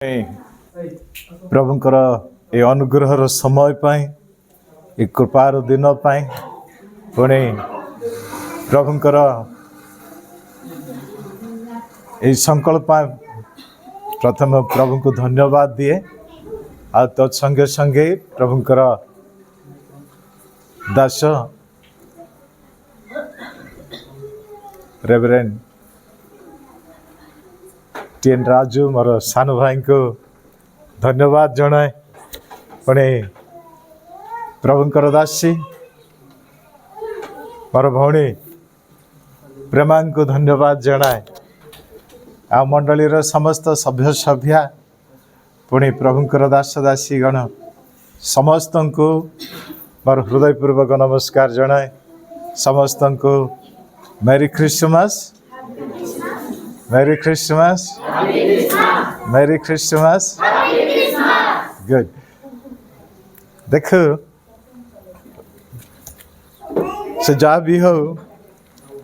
प्रभुंकर ए अनुग्रहर समय पाई ए कृपार दिन पाई पुणी प्रभुंकर ए संकल्प प्रथम प्रभु को धन्यवाद दिए आ तत्संगे संगे प्रभुंकर दास रेवरेंड टीएन राजू मोर सान भाई को धन्यवाद जनाए पुणे प्रभुंकर दासी मोर भौणी प्रेमा को धन्यवाद जनाए आ मंडलीर समस्त सभ्य सभ्या पुणी प्रभुंकर दास दासी गण समस्त को मोर हृदयपूर्वक नमस्कार जनाए समस्त को मेरी क्रिसमस मेरी क्रिसमस मेरी क्रिसमस गुड। देखो से जहाँ भी हो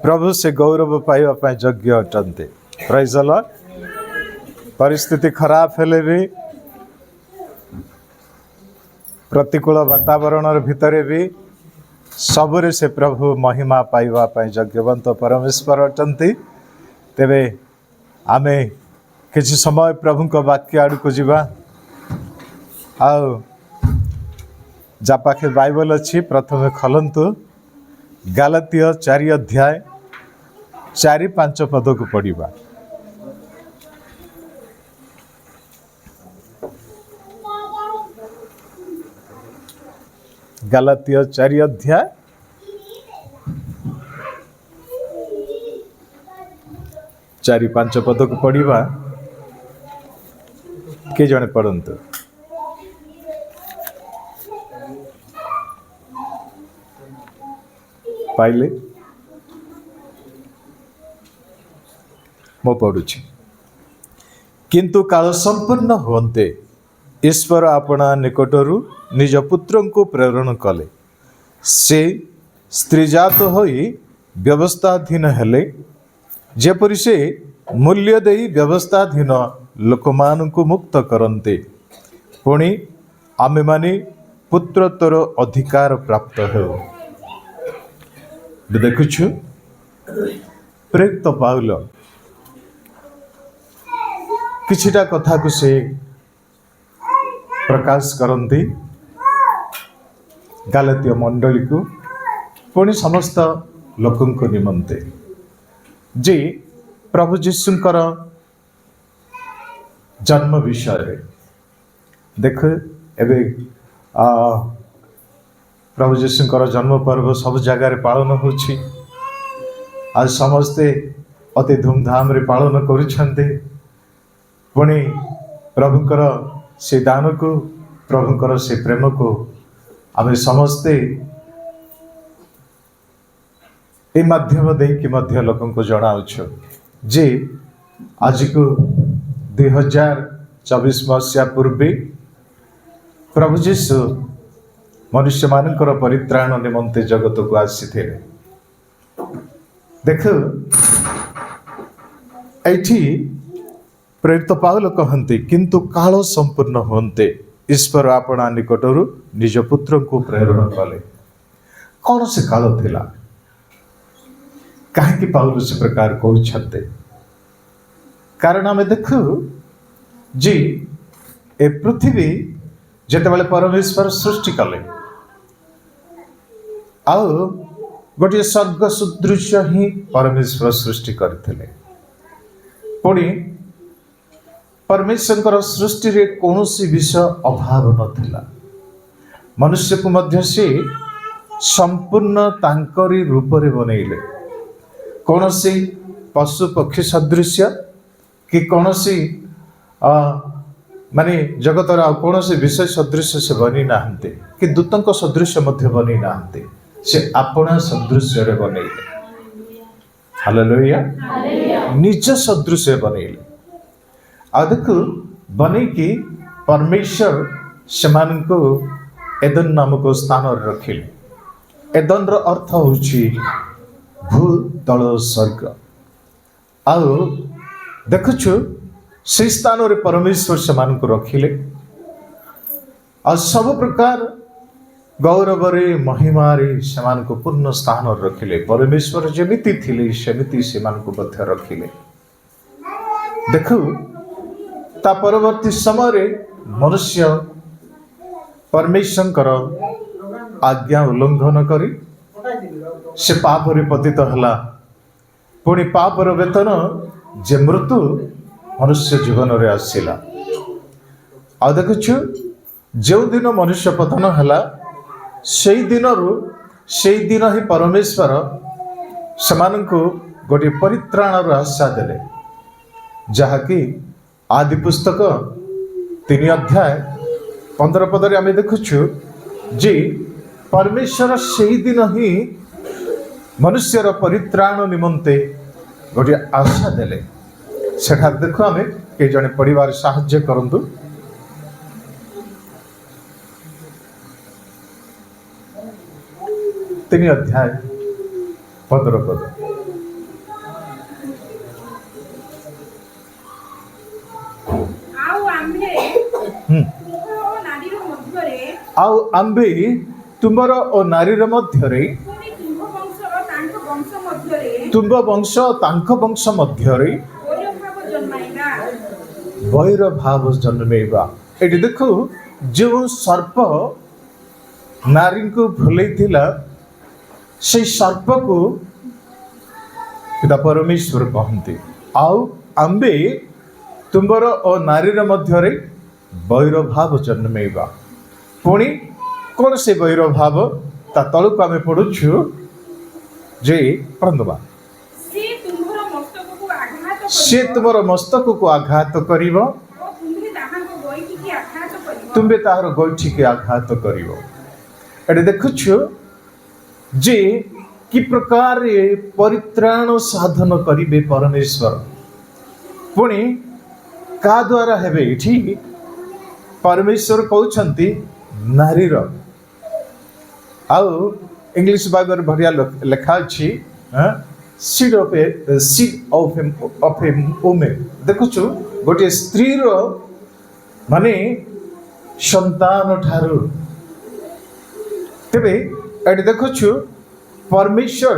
प्रभु से गौरव पाइबा योग्य अटंते। Praise the Lord. परिस्थिति खराब हेले भी प्रतिकूल वातावरण भितर भी सबरे से प्रभु महिमा पाइबा योग्यवंत परमेश्वर अटंती। तेबे आमे किसी समय प्रभु को वाक्य आड़ को जीवा आओ जा पाखे बाइबल अच्छी प्रथम खोलंतु गलातिया 4 अध्याय 4-5 पद को पढ़िबा। गलातिया 4 अध्याय 4-5 पद को पढ़िबा। के जने पढ़ंतु। पाइले मो पढ़ुछि। किंतु काल संपूर्ण होते ईश्वर अपना निकटरू निज पुत्र को प्रेरण कले। से स्त्रीजात होई व्यवस्थाधीन हेले जेपरि से मूल्य देई व्यवस्थाधीन लोक मान को मुक्त करते पुणी आमे माने पुत्रत्वर अधिकार प्राप्त हो। देखुछु प्रेरित पाउल किछिटा कथा को से प्रकाश करती गलातिया मंडली को पुणी समस्त लोकों को निमंते जे प्रभु जीशुंकर जन्म विषय देख एबे प्रभु जीशुंकर जन्म पर्व सब जगार पालन होछि। आज समस्ते अति धूमधाम रे पालन करुछन्ते पुणी प्रभुंकर से दान को प्रभुंकर से प्रेम को आमे समस्ते ए माध्यम दे कि मध्य लोकों को जनाउछ जे आज को 2024 मसीहा पूर्वे प्रभु जीशु मनुष्य मानकर परित्राण निमंते जगत को आसी थे। देख एठी प्रेरित पाउल कहते किंतु काल संपूर्ण होते ईश्वर अपना निकटरू निज पुत्र को प्रेरण कले। कौन से काल थिला कहीं पाउल से प्रकार कहते कारण आम देखु जी ए पृथ्वी जेतेबेले परमेश्वर सृष्टि कले आउ गोटे स्वर्ग सदृश ही परमेश्वर सृष्टि करथिले पुणी परमेश्वर सृष्टि रे कौनसी विषय अभाव नथिला। मनुष्य को मध्य से संपूर्ण तांकरी रूप रे बनैले कौनसी पशु पक्षी सदृश कि कौनसी माने जगतर कौन से विषय सदृश से बनी नाहंते कि दूतों सदृश मध्य बनी नाहंते से अपना सदृश रे बनैले। हालेलुया। निज सदृश बनैले आ देखो बने कि परमेश्वर समान को एदन नामक स्थान रखिले। एदन रो अर्थ होछि भू तल स्वर्ग। आ देखुछु से स्थान रे परमेश्वर से रखिले आ सब प्रकार गौरव रे महिमा रे से पूर्ण स्थान रखिले। परमेश्वर जमिति थिले सेमिति से रखिले। देखु ता परवर्ती समय रे मनुष्य परमेश्वर आज्ञा उल्लंघन करी से पाप रे पतित हला। पुणी पापर वेतन जे मृत्यु मनुष्य जीवन रे आसिला। आ देखुछु जो दिन मनुष्य पतन हला से दिन ही परमेश्वर समानंको गोटे परित्राण आशा देले, जहाँकि आदि पुस्तक 3 अध्याय 15 पदरे आम देखुछु जे परमेश्वर से दिन ही मनुष्यर परित्राण निमंते गोटे आशा देले। सेठा देखो आम के जने परिवार साहाय्य करंतु। 3 अध्याय 15 पद। आउ आंबे तुमर और नारीर मध्यरे तुम्ब वंश तांक वंश मध्यरे वैर भाव जन्मेगा। एटी देखो जो सर्प नारी को भुलैथिला से सर्प को पिता परमेश्वर कहते। आउ आंबे तुम्बर और नारीर मध्यरे वैर भाव जन्मेगा। पुणी कौन से वैर भाव ता तलक आम पढ़ुछु जे पढ़वा से तुमर मस्तक को आघात करिवो तुम्बे ताहार गोइठी के आघात करिवो। एटे देखुछु जे कि प्रकार परित्राण साधन करिवे परमेश्वर। पुणी का द्वारा हेबे एठी परमेश्वर कहउछंती नारीर। आउ इंग्लिश बाइबल बढ़िया लिखा अछि सीड ऑफ ए वुमेन। देखुछु गोटे स्त्री रो माने संतान ठारू। तेबे एटे देखुछु परमेश्वर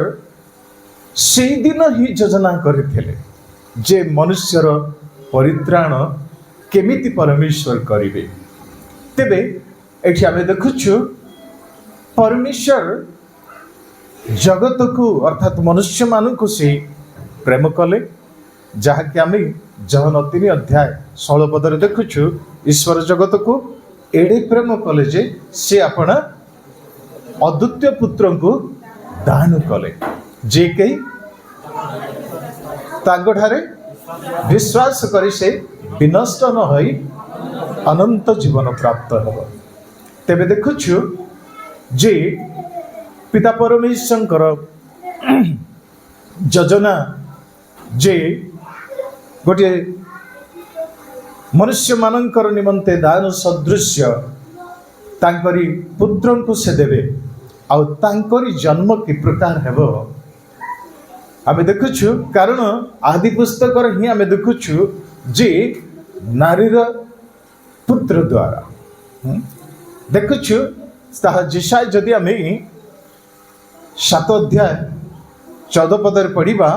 से दिन ही योजना करथिले जे मनुष्यर परित्राण केमिति परमेश्वर करिवे। तेबे एठी आमे देखुछु परमेश्वर जगत को अर्थात मनुष्य मान को से प्रेम कले, जहाँकि आम जहन 3 अध्याय 16 पदरे देखुछु ईश्वर जगत को एडे प्रेम कले जे से अपना अद्वितीय पुत्र को दान कले, जे कई तागठारे विश्वास करी से विनष्ट न होई अनंत जीवन प्राप्त हो। तेबे देखुछु जे पिता परमेश्वर योजना जे गोटे मनुष्य मानकर निमंते दान सदृश्य तांकरी पुत्र को से देवे। आउ तांकरी जन्म कि प्रकार हेबो आमे देखुछु। कारण आदि पुस्तक ही आमे देखुछु जे नारीर पुत्र द्वारा देखुछु ताहा जिशाय जदि आमे 7 अध्याय 14 पदर पढ़िबा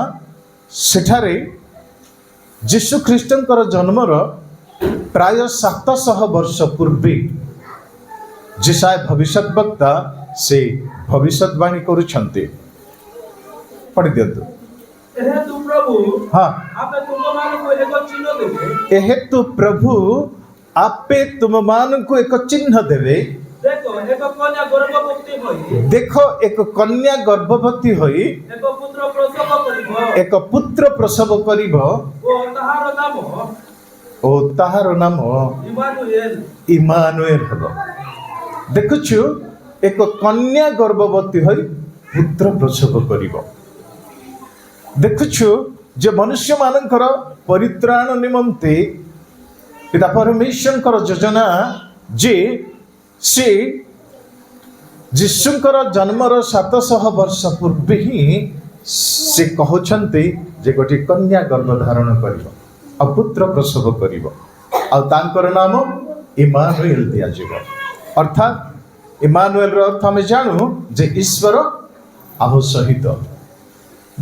सेठारे यीशु ख्रीष्टंकर जन्मर प्राय 700 वर्ष पूर्वे जिशाय भविष्यत वक्ता से भविष्यवाणी करुछन्ते। पढ़ि दियंतु। एहेतु प्रभु आपे तुम मान को एक चिन्ह देवे। देखो एक कन्या गर्भवती होई एक पुत्र प्रसव करिबो ओ ताहार नाम इमानुएल हेबो। देखुछु एक कन्या गर्भवती होई पुत्र प्रसव करिबो। देखुछु जे मनुष्य मानकर परित्राण निमंते पिता परमेश्वरकर योजना जे से यीशुकर जन्मर 700 वर्ष पूर्वे ही से कहते जे गोटे कन्या गर्भ धारण करिबो। ଆଉ ପୁତ୍ର ପ୍ରସବ କରିବ ଆଉ ତାଙ୍କର ନାମ ଇମାନୁଏଲ ଦିଆଯିବ। ଅର୍ଥାତ୍ ଇମାନୁଏଲର ଅର୍ଥ ଆମେ ଜାଣୁ ଯେ ଈଶ୍ୱର ଆମ ସହିତ।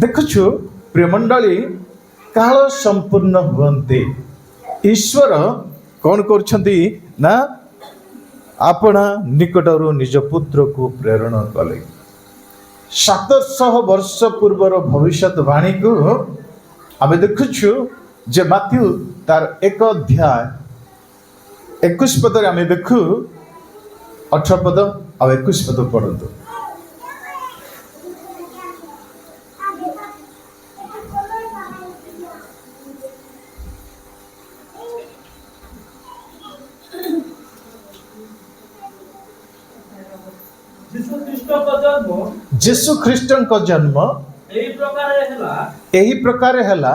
ଦେଖୁଛୁ ପ୍ରିୟମଣ୍ଡଳୀ, କାଳ ସମ୍ପୂର୍ଣ୍ଣ ହୁଅନ୍ତେ ଈଶ୍ୱର କ'ଣ କରୁଛନ୍ତି ନା ଆପଣା ନିକଟରୁ ନିଜ ପୁତ୍ରକୁ ପ୍ରେରଣ କଲେ। 700 ବର୍ଷ ପୂର୍ବର ଭବିଷ୍ୟତବାଣୀକୁ ଆମେ ଦେଖୁଛୁ ଯେ ମାଥ୍ୟୁ ତାର 1 ଅଧ୍ୟାୟ 21 ପଦରେ ଆମେ ଦେଖୁ। 18 ପଦ ଆଉ 21 ପଦ ପଢନ୍ତୁ। ଯୀଶୁ ଖ୍ରୀଷ୍ଟଙ୍କ ଜନ୍ମ ଏହି ପ୍ରକାର ହେଲା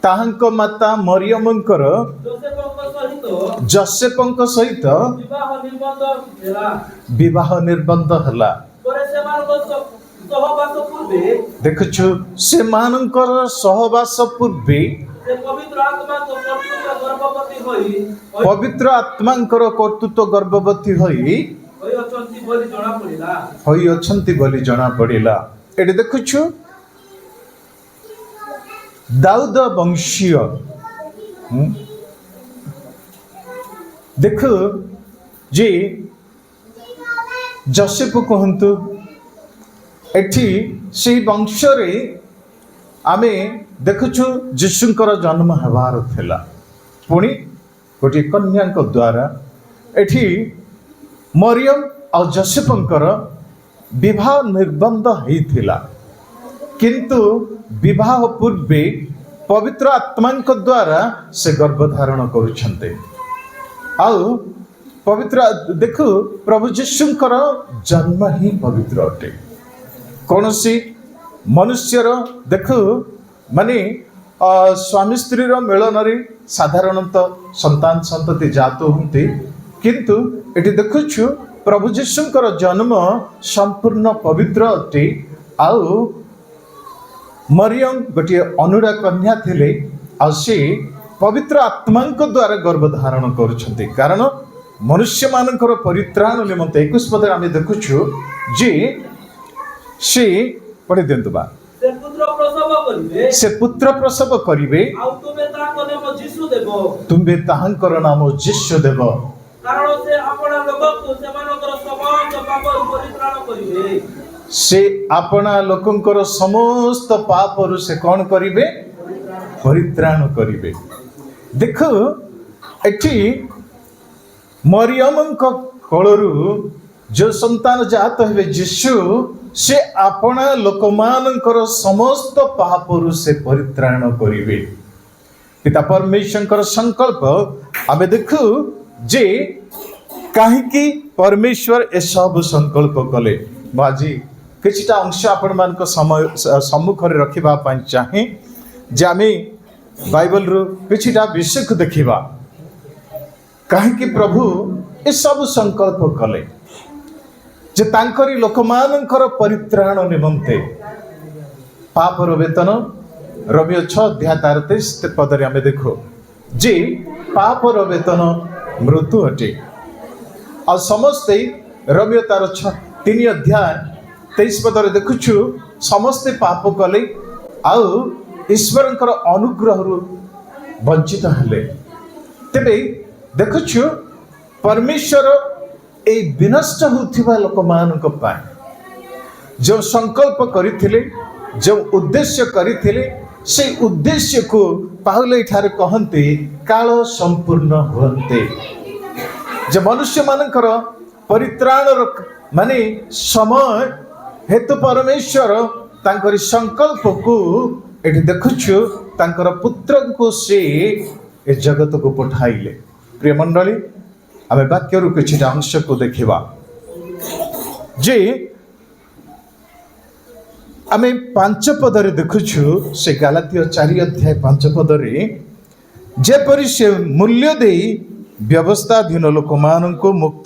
ତାହାଙ୍କ ମାତା ମରିୟମଙ୍କର ଯୋସେଫଙ୍କ ସହିତ ବିବାହ ନିର୍ବନ୍ଧ ହେଲା। ଦେଖୁଛୁ ସେମାନଙ୍କର ସହବାସ ପୂର୍ବେ ପବିତ୍ର ଆତ୍ମାଙ୍କର କର୍ତ୍ତୃତ୍ୱ ଗର୍ଭବତୀ ହୋଇଅଛନ୍ତି ବୋଲି ଜଣା ପଡ଼ିଲା। ଏଠି ଦେଖୁଛୁ ଦାଉଦ ବଂଶୀୟ ଦେଖୁ ଯେ ଯୋସେଫ କୁହନ୍ତୁ, ଏଠି ସେଇ ବଂଶରେ ଆମେ ଦେଖୁଛୁ ଯୀଶୁଙ୍କର ଜନ୍ମ ହେବାର ଥିଲା। ପୁଣି ଗୋଟିଏ କନ୍ୟାଙ୍କ ଦ୍ୱାରା ଏଠି ମରିୟମ ଆଉ ଯୋସେଫଙ୍କର ବିବାହ ନିର୍ବନ୍ଧ ହେଇଥିଲା। କିନ୍ତୁ ବିବାହ ପୂର୍ବେ ପବିତ୍ର ଆତ୍ମାଙ୍କ ଦ୍ୱାରା ସେ ଗର୍ଭଧାରଣ କରୁଛନ୍ତି। ଆଉ ପବିତ୍ର ଦେଖୁ ପ୍ରଭୁ ଯୀଶୁଙ୍କର ଜନ୍ମ ହିଁ ପବିତ୍ର ଅଟେ। କୌଣସି ମନୁଷ୍ୟର ଦେଖୁ ମାନେ ସ୍ୱାମୀ ସ୍ତ୍ରୀର ମିଳନରେ ସାଧାରଣତଃ ସନ୍ତାନ ସନ୍ତତି ଜାତ ହୁଅନ୍ତି, କିନ୍ତୁ ଏଠି ଦେଖୁଛୁ ପ୍ରଭୁ ଯୀଶୁଙ୍କର ଜନ୍ମ ସମ୍ପୂର୍ଣ୍ଣ ପବିତ୍ର ଅଟେ। ଆଉ ମରିୟମ ଗୋଟିଏ ଅନୁରା କନ୍ୟା ଥିଲେ, ଆଉ ସେ ପବିତ୍ର ଆତ୍ମାଙ୍କ ଦ୍ୱାରା ଗର୍ଭଧାରଣ କରୁଛନ୍ତି। କାରଣ ମନୁଷ୍ୟମାନଙ୍କର ପରିତ୍ରାଣ ନିମନ୍ତେ 21 ପଦରେ ଆମେ ଦେଖୁଛୁ ଯେ ସେ ପଢ଼ି ଦିଅନ୍ତୁ ବା ସେ ପୁତ୍ର ପ୍ରସବ କରିବେ ତୁମେ ତାହାଙ୍କର ନାମ ଯୀଶୁ ଦେବ, ସେ ଆପଣା ଲୋକଙ୍କର ସମସ୍ତ ପାପରୁ ସେ କ'ଣ କରିବେ? ପରିତ୍ରାଣ କରିବେ। ଦେଖ ଏଠି ମରିୟମଙ୍କ କୋଳରୁ ଯେଉଁ ସନ୍ତାନ ଜାତ ହେବେ ଯୀଶୁ, ସେ ଆପଣା ଲୋକମାନଙ୍କର ସମସ୍ତ ପାପରୁ ସେ ପରିତ୍ରାଣ କରିବେ। ପିତା ପରମେଶ୍ୱରଙ୍କର ସଂକଳ୍ପ ଆମେ ଦେଖୁ ଯେ କାହିଁକି ପରମେଶ୍ୱର ଏସବୁ ସଂକଳ୍ପ କଲେ। ମୁଁ ଆଜି କିଛିଟା ଅଂଶ ଆପଣମାନଙ୍କ ସମ୍ମୁଖରେ ରଖିବା ପାଇଁ ଚାହେଁ ଯେ ଆମେ ବାଇବଲରୁ କିଛିଟା ବିଷୟକୁ ଦେଖିବା। କାହିଁକି ପ୍ରଭୁ ଏସବୁ ସଂକଳ୍ପ କଲେ ଯେ ତାଙ୍କରି ଲୋକମାନଙ୍କର ପରିତ୍ରାଣ ନିମନ୍ତେ। ପାପର ବେତନ ରୋମିଓ 6 ଅଧ୍ୟାୟ 23 ପଦରେ ଆମେ ଦେଖୁ ଯେ ପାପର ବେତନ ମୃତ୍ୟୁ ଅଟେ। ଆଉ ସମସ୍ତେ ରୋମିଓ ତାର 3 ଅଧ୍ୟାୟ 23 ପଦରେ ଦେଖୁଛୁ ସମସ୍ତେ ପାପ କଲେ ଆଉ ଈଶ୍ୱରଙ୍କର ଅନୁଗ୍ରହରୁ ବଞ୍ଚିତ ହେଲେ। ତେବେ ଦେଖୁଛୁ ପରମେଶ୍ୱର এই ବିନଷ୍ଟ ହେଉଥିବା ଲୋକମାନଙ୍କ ପାଇଁ ଯେଉଁ ସଂକଳ୍ପ କରିଥିଲେ, ଯେଉଁ ଉଦ୍ଦେଶ୍ୟ କରିଥିଲେ, সেই ଉଦ୍ଦେଶ୍ୟକୁ ପାଉଲ ଏଠାରେ କହନ୍ତି କାଳ ସମ୍ପୂର୍ଣ୍ଣ ହୁଅନ୍ତେ। ଯେ ମନୁଷ୍ୟମାନଙ୍କର ପରିତ୍ରାଣର ମାନେ ସମୟ ହେତୁ ପରମେଶ୍ୱର ତାଙ୍କରି ସଂକଳ୍ପକୁ ଏଠି ଦେଖୁଛୁ ତାଙ୍କର ପୁତ୍ରଙ୍କୁ ସେ ଏ ଜଗତକୁ ପଠାଇଲେ। ପ୍ରିୟ ମଣ୍ଡଳୀ, ଆମେ ବାକ୍ୟରୁ କିଛିଟା ଅଂଶକୁ ଦେଖିବା ଯେ ଆମେ 5 ପଦରେ ଦେଖୁଛୁ ସେ ଗାଲାତୀୟ 4 ଅଧ୍ୟାୟ 5 ପଦରେ ଯେପରି ସେ ମୂଲ୍ୟ ଦେଇ ବ୍ୟବସ୍ଥାଧୀନ ଲୋକମାନଙ୍କୁ ମୁକ୍ତ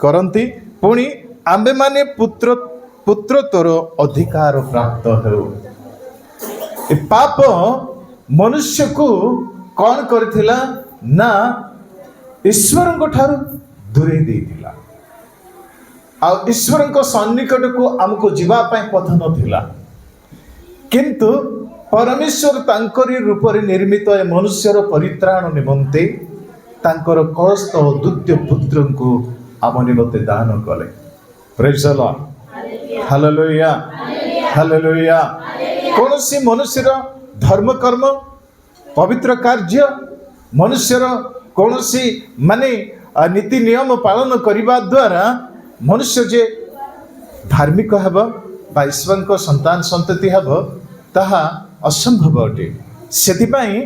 କରନ୍ତି, ପୁଣି ଆମ୍ଭେମାନେ ପୁତ୍ରତ୍ୱର ଅଧିକାର ପ୍ରାପ୍ତ ହେଉ। ए पाप मनुष्य को कौन करथिला ना ईश्वर को ठारू दूरे देथिला आ ईश्वर को सन्निकट को हमको जीवा पाए पथ नथिला किंतु परमेश्वर तांकरी रूप रे निर्मित ए मनुष्यर परित्राण निमंते तांकर कलस्त द्वितीय पुत्र को आम निमंते दान कले। Praise the Lord, hallelujah hallelujah. कौन सी मनुष्यर धर्म कर्म पवित्र कार्य मनुष्यर कौन सी माने नीति नियम पालन करने द्वारा मनुष्य जे धार्मिक हेब बा ईश्वर को संतान संतति हेब ताहा असंभव अटे। सेथिपाई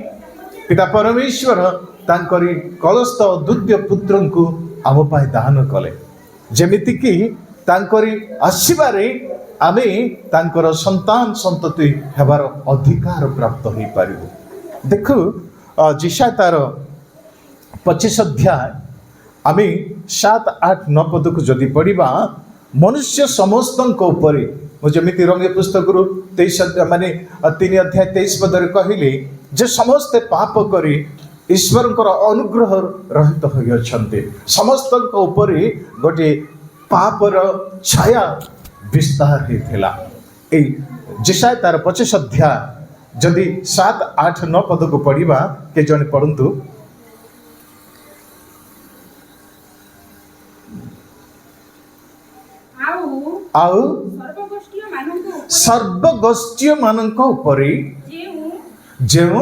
पिता परमेश्वर तांकरी कलस्त द्वितीय पुत्र को आम पाए दान कले जेमिति कि तांकरी आसीबारे आमे तांकर संतान संतति हेबार अधिकार प्राप्त हो पारिबो। देखो जिशा तार 25 अध्याय आमे 7, 8, 9 पद को जदि पढ़िबा मनुष्य समस्त उपरे जमीती रंगे पुस्तक 23 माने 3 अध्याय 23 पद कहले जे समस्ते पाप करे ईश्वर अनुग्रह रहित होई अछन्ते समस्त उपरे गोटे पापर छाया विस्तार होता है। जिशा तार 25 अध्याय जदि 7, 8, 9 पद को पढ़िबा के जने पढ़ंतु। आउ सर्वगोष्ठी मानक उपरे जेउ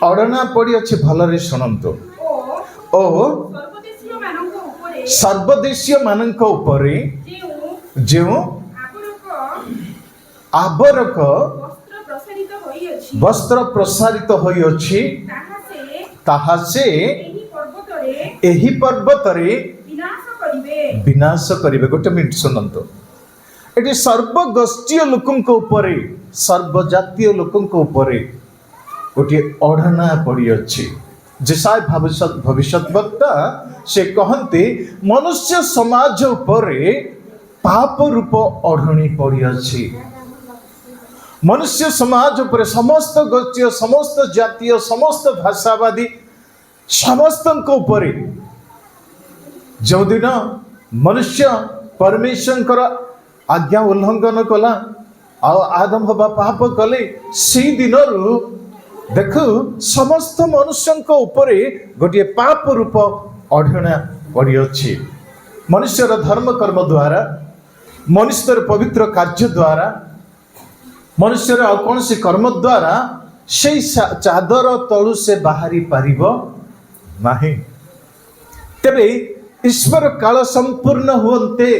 अड़ना पड़ी अच्छे भलरे शुणंतु ओ सर्वदेशीय मानक उपरे जेउ आबरक वस्त्र प्रसारित होई अछि ताहा से एही पर्वत रे विनाश करिवे। गोटे मिनिट सुनंतु एटी सर्वगोष्ठीय लोकंक उपरे सर्वजातीय लोकंक उपरे गोटे अढ़ना पड़ी अच्छी। जिसाय भविष्यत वक्ता से कहते मनुष्य समाज उपरे पाप रूप अढ़णी पड़ी अच्छी। मनुष्य समाज उपरे समस्त गोष्ठीय समस्त जातीय समस्त भाषावादी समस्त उपरे जो दिन मनुष्य परमेश्वर आज्ञा उल्लंघन कला आदम हवा पाप कले से दिन देखु समस्त मनुष्य उपरे गोटे पाप रूप अढ़ना पड़ी अच्छी। मनुष्यर धर्म कर्म द्वारा मनुष्यर पवित्र कार्य द्वारा मनुष्यर कौन सी कर्म द्वारा से चादर तलु से बाहरी पारिब नहीं। तेबे ईश्वर काल संपूर्ण हुंते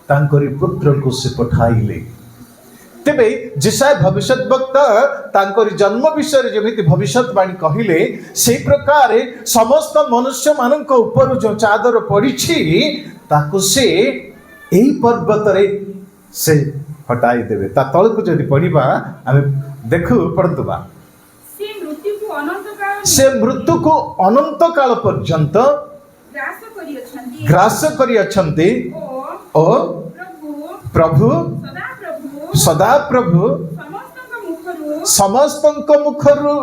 तांकरी पुत्र को से पठाइले। तेबे जिसाय भविष्यत वक्ता तांकरी जन्म विषय जेमिति भविष्यवाणी कहिले से प्रकार समस्त मनुष्य मानक ऊपर जो चादर पड़ीछि ताकु से एही पर्वत रे से हटाई देबे। ता तल को जदि पढ़िबा आमे देखु पढ़तबा से मृत्यु को अनंत काल पर्यंत ग्रास करी अछंती ओ प्रभु सदा प्रभु समस्त मुखरु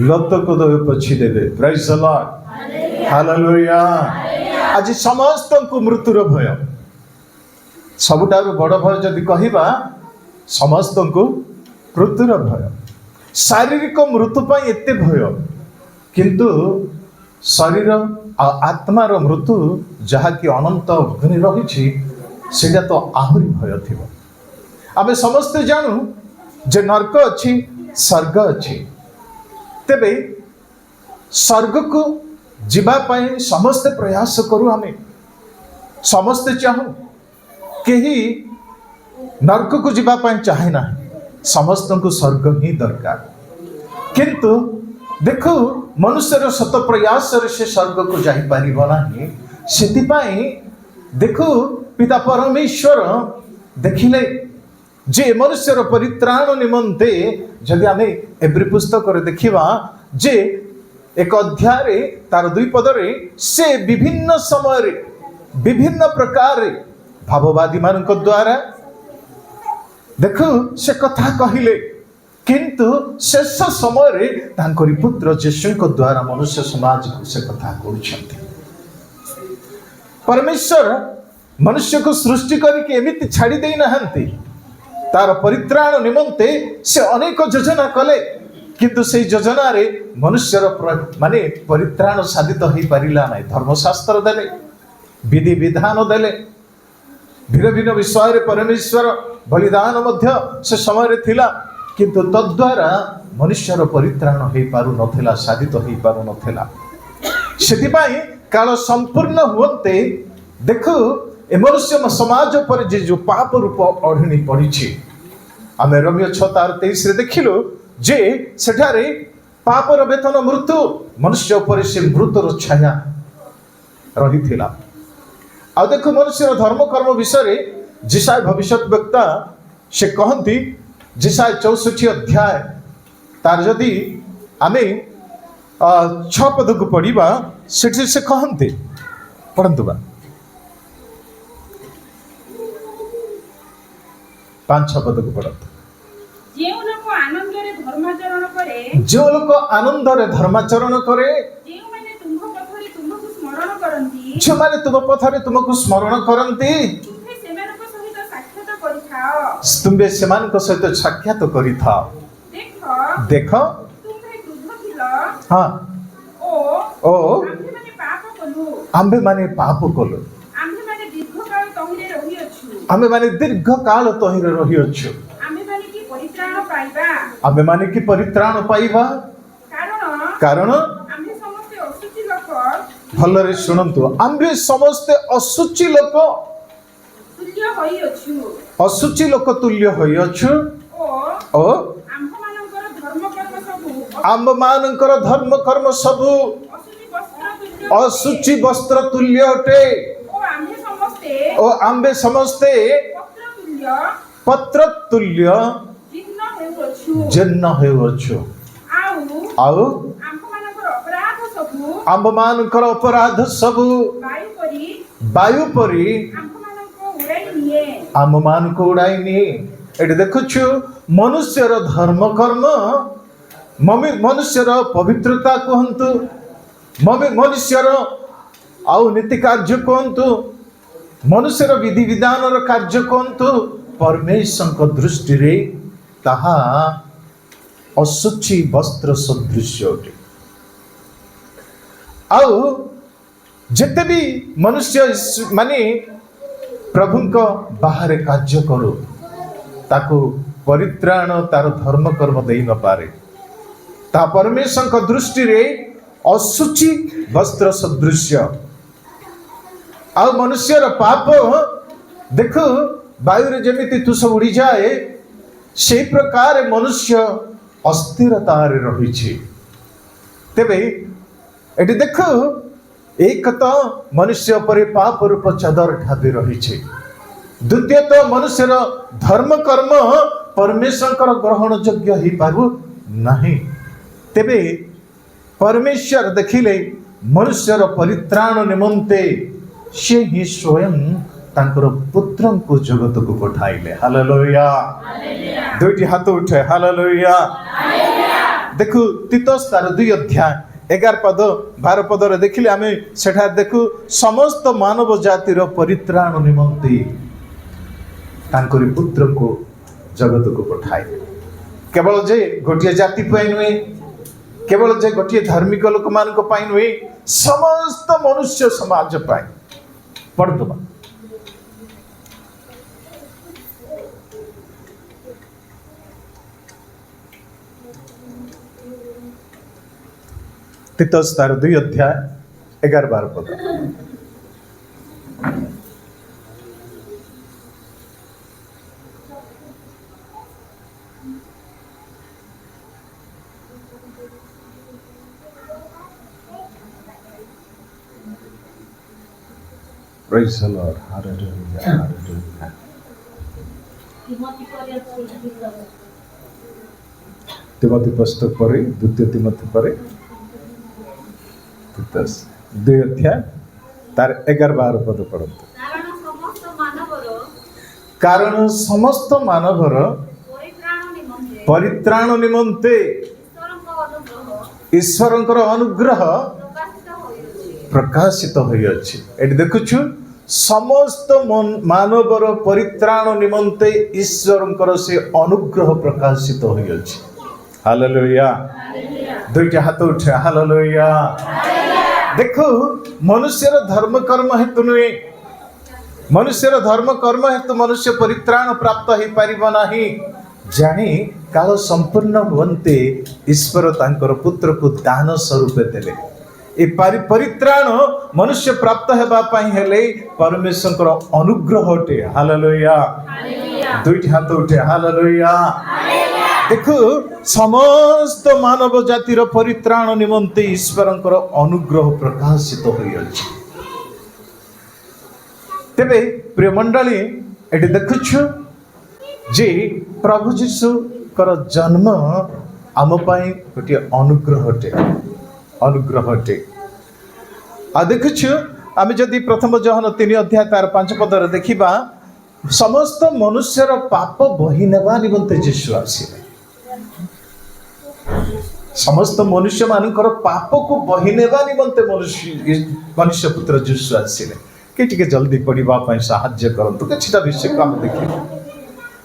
लतक दो पछी देबे। Praise the Lord, hallelujah. आज समस्त को मृत्युर भय सबुटा बड़ भय जदि कहिबा समस्त को मृत्युर भय। शारीरिक मृत्यु पाई एते भय किंतु शरीर आत्मार मृत्यु जहा कि अनंत अग्नि रही सेटा तो आहरी भय थी। आमे समस्ते जानू जे नरक अच्छी स्वर्ग अच्छी। तेबे स्वर्ग को जीवाई समस्ते प्रयास करू आमे समस्ते चाहू कहीं नरक को जीवाई चाहे ना समस्त को स्वर्ग ही दरकार। किंतु देखो मनुष्यर शत प्रयास से स्वर्ग को जाई पारिबो नाही। सेतिपाई देखो पिता परमेश्वर देखिले जे मनुष्यर परित्राण निमंते जदि आमे एब्री पुस्तक रे देखिबा जे एक अध्याय रे तार 2 पद रे से विभिन्न समय रे विभिन्न प्रकार भाववादी मानक द्वारा देख से कथा कहले किंतु शेष समय तांकरी पुत्र यीशु द्वारा मनुष्य समाज को से कथा कहते परमेश्वर मनुष्य को सृष्टि करके एमिति छाड़ी दे नहांती तार परित्राण निमंते से अनेक योजना कले किंतु से योजना रे मनुष्यर माने परित्राण साधित हो पारिला नहीं धर्मशास्त्र देले विधि विधान देले भिन्न भिन्न विषय रे परमेश्वर बलिदान मध्य से समय रे थिला किंतु तद्वारा मनुष्यर परित्राण हो पारु नथिला साधित हो पारु नथिला सेति पई काल संपूर्ण होते देखो ए मनुष्य समाज पर जे जो पाप रूप अढ़णी पड़ी आमे रोमियो 6:23 रे देखिलु जे सेठारे पापर वेतन मृत्यु मनुष्य पर से मृत्युर छाया रही थिला आ देखो मनुष्य धर्म कर्म विषय जिसाय भविष्यत वक्ता से कहती जिसाय 64 अध्याय तार जदि आमे 6 पद को पढ़िबा सेठी से कहते पढ़ंतु बा 5-6 पद को पढ़ंतु जो लोग आनंद रे धर्माचरण करे जो माने तुम पथरे तुमको स्मरण करंती तुम्बे सेमान को सहित साक्षात करि था देखो हाँ ओ आम्भे माने पाप कलो आम्भे माने दीर्घ काल तहिरे रही अछु आम्भे माने की परित्राण पाइबा कारण भलरे शुणंतु आम्भे समस्त अशुचि लोक तुल्य होई अछु ओ आम्भ मानकर धर्म कर्म सबु अशुचि वस्त्र तुल्य अटे ओ आम्भे समस्ते पत्र तुल्य जन्न हेउछु आउ आम्भ मानकर अपराध सबु वायु परी आम्भ मान को उड़ाई निए एटी देखुछु मनुष्यर धर्म कर्म मनुष्यर पवित्रता कहंतु मनुष्यर आउ नीति कार्य कहंतु मनुष्यर विधि विधान कार्य कहंतु परमेश्वर दृष्टि रे ताहा अशुचि वस्त्र सदृश अटे आउ जेते भी मनुष्य माने प्रभु को बाहर कार्य करो ताको परित्राण तार धर्म कर्म दे न पारे ता परमेश्वर को दृष्टि रे अशुचि वस्त्र सदृश आउ मनुष्यर पाप देखो वायु रे जेमिति तुस उड़ी जाए से प्रकार मनुष्य अस्थिरता रे रही छे तेबे एटी देखो एक तो मनुष्य पर पाप रूप चादर ढाबी रही छे द्वितीय तो मनुष्यर धर्म कर्म परमेश्वर ग्रहण योग्य ही पारु नहीं तेबे परमेश्वर देखिले मनुष्यर परित्राण निमंते से ही स्वयं तांकर पुत्र को जगत को पठाइले हालेलुया दुईटी हाथ उठे हालेलुया देखु तीतस तार 2 अध्याय 11 पद 12 पद रे देखिले आमे सेठा देखु समस्त मानव जातिर परित्राण निमंते तांकर पुत्र को जगत को पठाइले केवल जे गोटिए जाति पाई नुहे केवल जे गोटिए धार्मिक लोक मान को पाई नुहे समस्त मनुष्य समाज पाई पढ़दबा तीतस तार 2 अध्याय 11-12 पद Praise the Lord. Hallelujah. Hallelujah. Timothy पुस्तक परे द्वितीय तिमोथी परे तीतस 2 अध्याय तार 11-12 पद पढ़ंतु कारण समस्त मानवर परित्राण निमंते ईश्वरंकर अनुग्रह प्रकाशित होई अछि। एटी देखुछु समस्त मानवर परित्राण निमंते ईश्वरंकर से अनुग्रह प्रकाशित होई अछि। हालेलुया। दुईटा हाथ उठे हालेलुया। देखो मनुष्यर धर्म कर्म हेतु नुहे, मनुष्यर धर्म कर्म हेतु मनुष्य परित्राण प्राप्त हो पारिबो नाही। जानी काल संपूर्ण हुंते ईश्वर तांकर पुत्र को दान स्वरूप देले। ए परित्राण मनुष्य प्राप्त हेबा पई हेले परमेश्वर अनुग्रह अटे। हालेलुया। दुईटा हाथ उठे हालेलुया। देखो समस्त मानव जातिर परित्राण निमंते ईश्वरंकर अनुग्रह प्रकाशित होई अछि। तेबे प्रिय मंडली एटी देखुछु जे प्रभु जीशु कर जन्म आम पाई गोटे अनुग्रह अटे, अनुग्रह अटे। आ देखुछु आमे जदि प्रथम जोहन 3 अध्याय तार 5 पदर देखिबा समस्त मनुष्यर पाप बही नेबा निमंते जीशु आसिले। समस्त मनुष्य मानकर पाप को बही नेबा निमंते मनुष्य पुत्र जीशु आसिले। कि टिके जल्दी पढ़िबा पई सहाय्य करंतु किछटा विषय को हम देखिबा।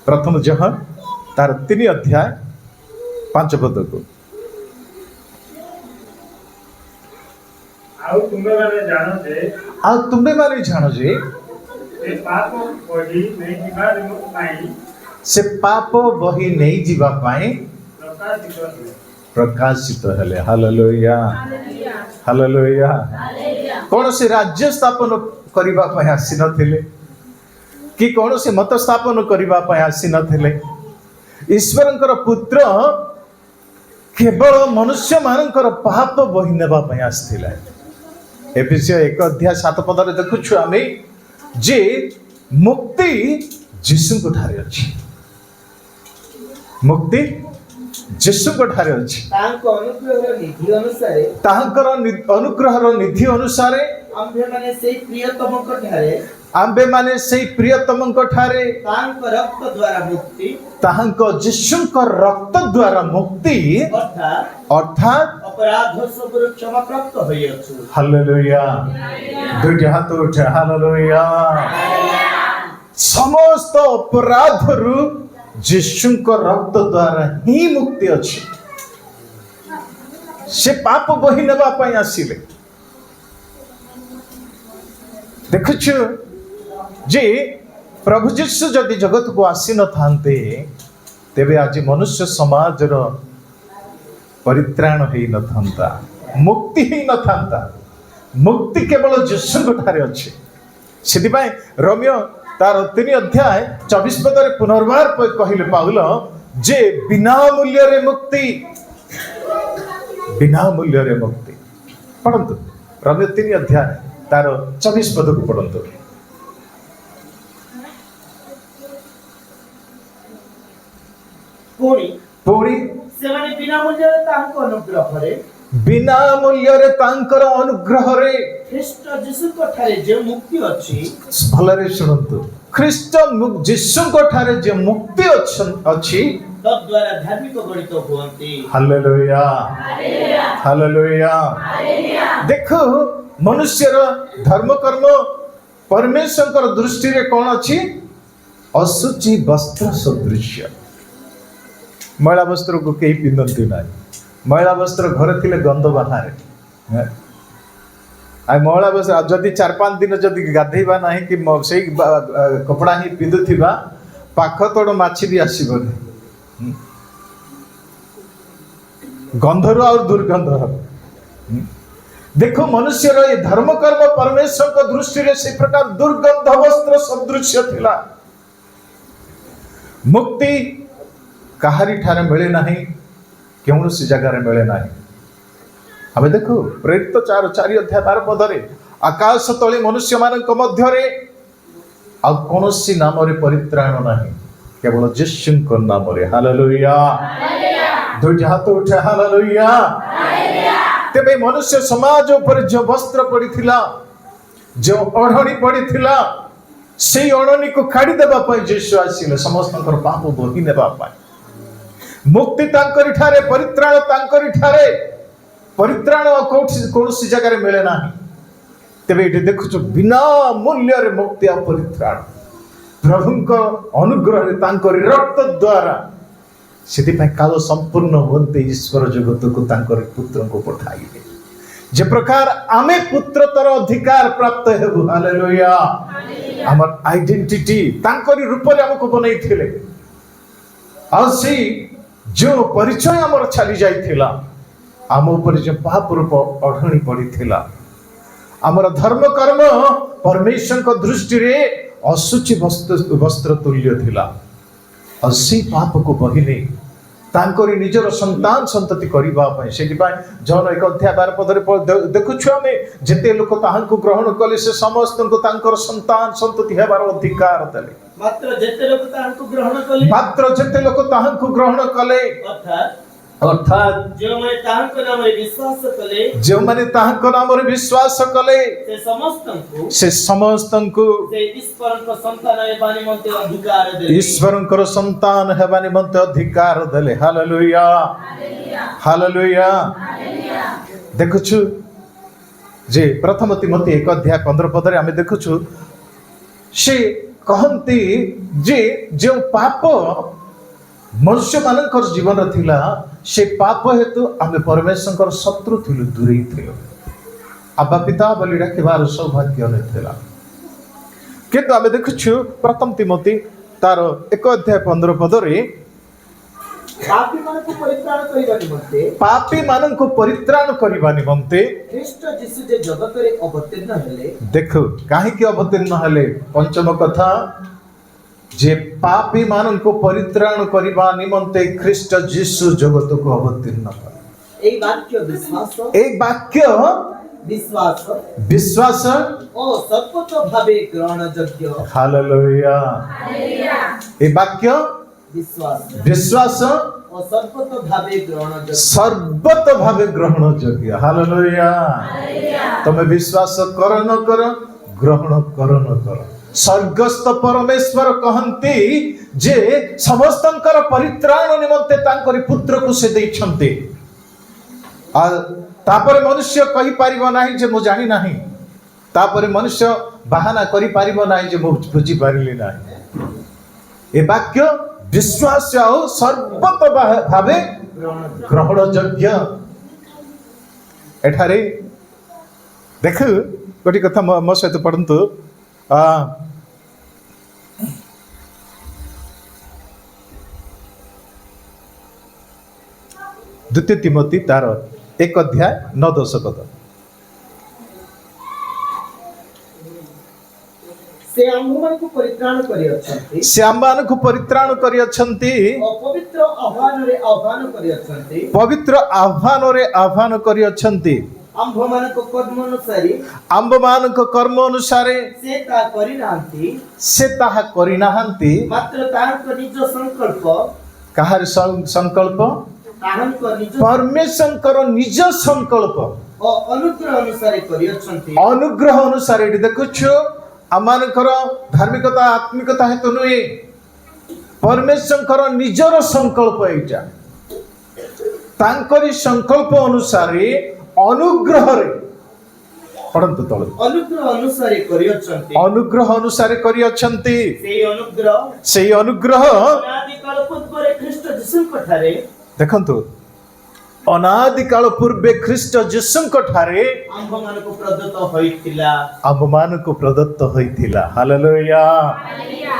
प्रथम जोहन तार 3 अध्याय 5 पद को आउ तुम्बे माने जानो जे से पाप बही नहीं जीवा पाए प्रकाशित हेले। हालेलुया। हालेलुया। कौन से राज्य स्थापन करिबा पई आसी नथिले कि कौन से मत स्थापन करिबा पई आसी नथिले। ईश्वरंकर पुत्र केवल मनुष्य मानकर पाप बही नेबा पई आस्थिले। एफिसियो 1 अध्याय 7 पद रे देखुछु आमे जे मुक्ति जीसु को ठारे अछि। मुक्ति जीसु को ठारे अछि। तांकर अनुग्रहर निधि अनुसार आंबे माने सेई प्रियतम को ठारे तांक जीसुक रक्त द्वारा मुक्ति अर्थात अपराध सब क्षमा प्राप्त होई अछि। हालेलुया। दुईटा हाथ उठे हालेलुया। समस्त अपराध रु जीसुक रक्त द्वारा ही मुक्ति अछि। से पाप बही नेबा पई आसिले। देखुछु जे प्रभु जीशु जदि जगत को आसी न थांते तेबे आज मनुष्य समाज रो परित्राण होई न थांता, मुक्ति ही न थांता। मुक्ति केवल जीशु को ठारे अछि। सेति पई रोमियो तार 3 अध्याय 24 पद रे पुनर्बार कहिले पाउल जे बिना मूल्य रे मुक्ति, बिना मूल्य रे मुक्ति। पढ़ंतु रोमियो 3 अध्याय तार 24 पद को पढ़ंतु। पूरी सेमाने बिना मूल्य रे तांको अनुग्रह रे बिना मूल्य रे तांकर अनुग्रह रे ख्रीष्ट जीसु को ठारे जे मुक्ति अछि। भलरे सुनंतु ख्रीष्ट जीसु को ठारे जे मुक्ति अछि तद द्वारा धार्मिक गणित होंती। हालेलुया। हालेलुया। देखो मनुष्यर धर्म कर्म परमेश्वर दृष्टि रे कौन अछि? असुचि वस्त्र सदृश। मैला वस्त्र को कहीं पिंधती ना। मैला वस्त्र घर थिले गंध बाहर। आ मैला वस्त्र जदि 4-5 दिन जदि गाधेबा नाही कि से कपड़ा ही पिंधुथिबा पाख तोड़ माछी भी आसीबनी। गंधर और दुर्गंध। देखो मनुष्यर ये धर्म कर्म परमेश्वर को दृष्टि रे से प्रकार दुर्गंध वस्त्र सदृश थिला। मुक्ति कहारी ठारे मिले नहीं, क्यों सी जगह मिले नहीं। हमें देखो प्रेरित 4 अध्याय 12 पदरे आकाश तले मनुष्य मानक मध्यरे आ कोनोसी नाम रे परित्राण नहीं केवल यीशुक नाम रे। हालेलुया। दुईटा हाथ उठे हालेलुया। तेबे मनुष्य समाज ऊपर जो वस्त्र पड़ीथिला, जो ओढ़णी पड़ीथिला से अणनी को काढ़ी देबा पई यीशु आसिले समस्तकर पाप बोहि नेबा पई मुक्ति तांकरी ठारे परित्राण तांकरी ठारे परित्राण कौन जगह मिले ना तेरे ये देखु बिना मूल्य रे मुक्ति आ परित्राण प्रभु अनुग्रह रक्त द्वारा से काल संपूर्ण होते ईश्वर जगत को पुत्र को पठाइले जे प्रकार आमे पुत्र तर अधिकार प्राप्त हेबु हालेलुया हमर आइडेंटिटी तांकरी रूप रे हमको बनैथिले आ से जो परिचय हमर छाली जाइथिला आम ऊपर जो पाप रूप अढणी पड़ीथिला आमर धर्म कर्म परमेश्वर को दृष्टि रे असुचि वस्त्र तुल्य थिला और से पाप को बहिले तांकरी निजर संतान संतति करिबा पय सेति पय जन 1 अध्याय 12 पद रे देखुछु आमे जेते लोक ताहांकु ग्रहण कले से समस्त को तांकर संतान संतति हेबार अधिकार देले मात्र जेते लोक ताहांकु ग्रहण कले अर्थात जो माने ताहांको नाम रे विश्वास कले से समस्तंकु ईश्वरंकर संतान हेबा निमंते अधिकार देले हालेलुया हालेलुया देखुछु जे प्रथम तिमोथी 1 अध्याय 15 पद रे आमे देखुछु से कहंती जे जो पाप मनुष्य मानकर जीवन थिला से पाप हेतु आमे परमेश्वर शत्रु थिलु दूरे थिलु अब्बा पिता बोली रखिबार सौभाग्य न थिला किंतु आमे देखुछु प्रथम तिमोथी तार 1 अध्याय 15 पद रे पापी माननको परित्राण करिबा निमंते ख्रीष्ट यीशु जे जगत रे अवतीर्ण हेले देखो काहे कि अवतीर्ण हेले पंचम कथा जे पापी माननको परित्राण करिबा निमंते ख्रीष्ट यीशु जगत को अवतीर्ण कले एक वाक्य विश्वास ओ सर्वत भावे ग्रहण योग्य हालेलुया ए वाक्य विश्वास ओ सर्वत भावे ग्रहण योग्य हालेलुया तमे विश्वास कर न कर ग्रहण कर न कर स्वर्गस्थ परमेश्वर कहंती जे समस्तंकर परित्राण निमंते तांकरी पुत्र को से दैछंती आ तापर मनुष्य कहि परिबो नाही जे मो जानि नाही तापर मनुष्य बहाना करि परिबो नाही जे मो बुझी पारिली नाही ए वाक्य विश्वास आउ सर्वत भावे ग्रहण योग्य एठारे देख गोटी कथा मो सहित पढंतु द्वितीय तिमोथी तार 1 अध्याय 9-10 पद से आम्भमान को परित्राण करि अछंती पवित्र आह्वान रे आह्वान करि अछंती आम्भमान को कर्म अनुसारे से ताहा करि नाहंती मात्र ताहांको निज संकल्प काहर संकल्प परमेश्वर निज संकल्प अनुग्रह अनुसार देखुछु आमानकर धार्मिकता आत्मिकता हेतु नुहे परमेश्वर निजर संकल्प एटा तांकरी संकल्प अनुसार अनुग्रह रे पढ़ंतु तळ अनुग्रह अनुसार करि अछंती सेही अनुग्रह अनादि काल पूर्व ख्रीष्ट यीशु ठारे देखंतु अनादि काल पूर्वे ख्रीष्ट यीशुଙ୍କ ठारे आम्भमानଙ୍କୁ प्रदत्त होइथिला हालेलुया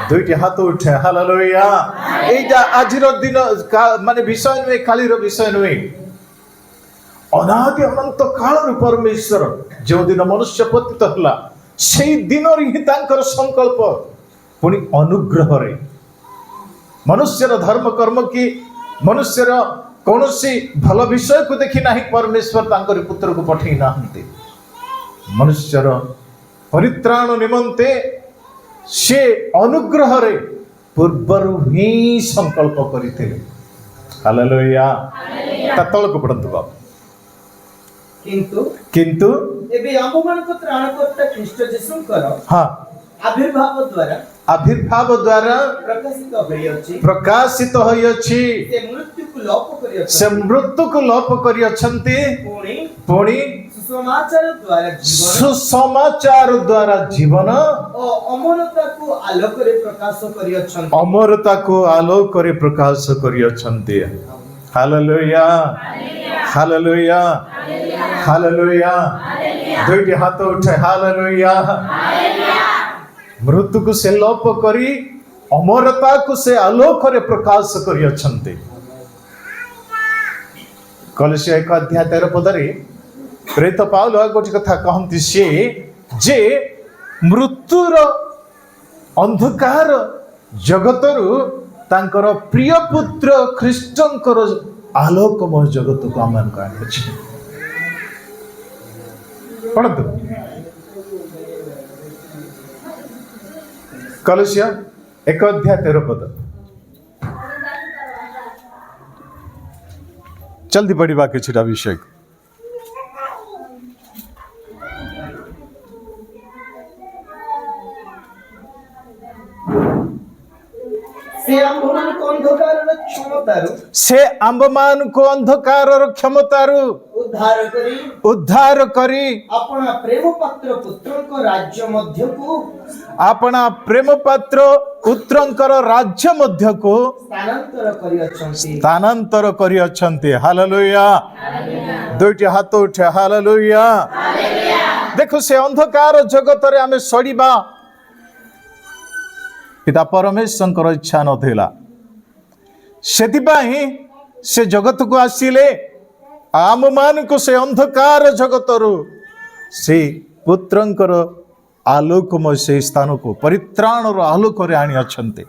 दुईटी हाथ उठे हालेलुया एटा आजिर दिन माने विषय नुहे कालीर विषय नुहे अनादि अनंत काल परमेश्वर जो दिन मनुष्य पतित हला सेही दिन हि तांकर संकल्प पुनी अनुग्रह रे मनुष्यर धर्म कर्म की मनुष्यर कौन सी भल विषय को देखी ना परमेश्वर तांकर पुत्र को पठई नाहंते मनुष्यर परित्राण निमंते से अनुग्रह रे पूर्वरु ही संकल्प करिथिले हालेलुया ततल को पढ़ंतु बाप किंतु किंतु एबे आम्भमान को त्राणकर्ता ख्रीष्ट यीशुंकर हां आविर्भाव द्वारा प्रकाशित होइछि से मृत्यु को लोप करियछन्ति पुणी सुसमाचार द्वारा जीवन अमरता को आलोक रे प्रकाश करियछन्ति हालेलुया हालेलुया हालेलुया दुईटी हाथ उठे हालेलुया मृत्यु को से लोप करी अमरता को से आलोक रे प्रकाश करियछन्ति कलसिया 1 अध्याय 13 पदरे प्रेरित पाउल गोटे कथा कहती सी जे मृत्युर अंधकार जगतरु तांकर प्रिय पुत्र ख्रीष्टंकर आलोकमय जगत को आम पढ़तु कलसिया 1 अध्याय 13 पद जल्दी पढ़ा किछटा विषय से आंबमान को अंधकार क्षमतारु उद्धार करी अपना प्रेम पात्र पुत्रंक राज्य मध्य को अपना प्रेम पात्र पुत्रंकर राज्य मध्य को स्थानांतर करियछन्ति हालेलुया दुईटी हाथ उठे हालेलुया देखो से अंधकार जगत रे आमे सड़ीबा पिता परमेश्वर इच्छा नथिला सेथिपाई से जगत को आसिले आम मान को से अंधकार जगतरु से पुत्रंकर आलोकमय से स्थान को परित्राण आलोक रे आनी अछन्ते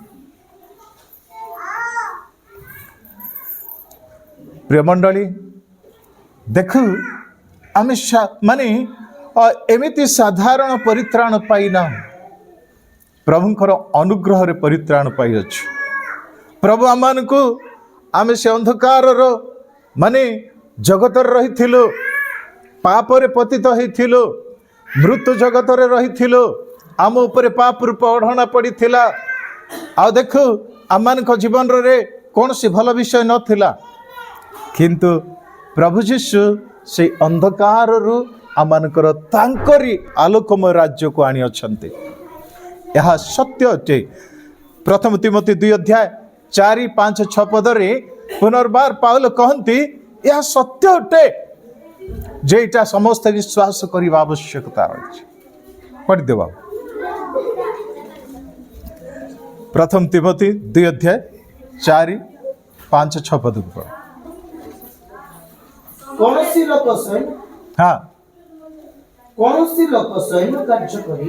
प्रिय मंडली देखु आमे माने एमिति साधारण परित्राण पाइना प्रभुंकर अनुग्रह रे परित्राण पाई अछि प्रभु आमान को आमे से अंधकार रो माने जगत रही पाप रे पतित होइथिलो मृत्यु जगत रे रही आम उपरे पाप रूप ओढ़ना पड़ीथिला आ देखु आमान को जीवन रे कौन सी भल विषय नथिला किंतु प्रभु यीशु से अंधकार रु आमानकर तांकरी आलोकमय राज्य को आनी अछन्ते यह सत्य अटे प्रथम तिमोथी 2 अध्याय 4, 5, 6 पदरे पुनर्बार पाउल कहती यह सत्य अटे जेटा समस्त विश्वास करने आवश्यकता रही पढ़देव प्रथम तिमोथी 2 अध्याय 4, 5, 6 पद हाँ कौनसी लोक स्वयं कार्य करी